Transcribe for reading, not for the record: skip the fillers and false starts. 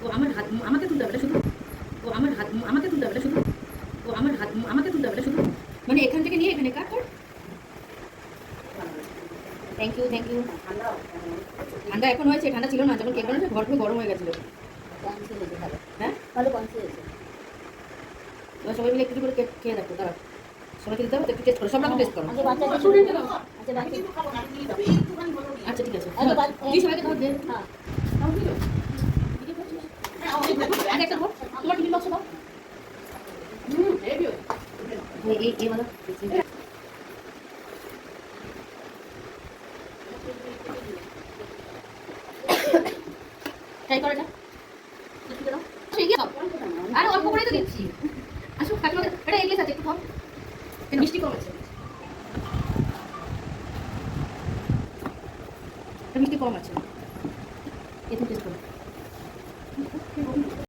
ও আমার হাত আমাকে তুলতে হবে শুধু। ও আমার হাত আমাকে তুলতে হবে শুধু। ও আমার হাত আমাকে তুলতে হবে শুধু। মানে এখান থেকে নিয়ে এখানে কাট কর। Thank you thank you. ঠান্ডা এখন হয়েছে, ঠান্ডা ছিল না যখন কেক বানাচ্ছে, ঘর পুরো গরম হয়ে গেছিল। হ্যাঁ ভালো কনসি হয়েছে। এবার সবাই মিলে একটু করে কেক খেয়ে দেখো, দাঁড়াও সবাইকে দিতে হবে তো, একটু টেস্ট করো, সব রকম টেস্ট করো। আগে বাচ্চাকে আচ্ছা বাচ্চা আচ্ছা ঠিক আছে, আগে বাচ্চা তুই সবাইকে দাও দে। হ্যাঁ আগে একটা দাও, তোমার টিফিন বক্স দাও। এই মানে ট্রাই করে না, আরে অল্প করেই তো দিচ্ছি। আসো কাকিমা, এটা এগিয়ে আছে একটু খাও, এটা মিষ্টি কম আছে, এটা মিষ্টি কম আছে, একটু টেস্ট করো।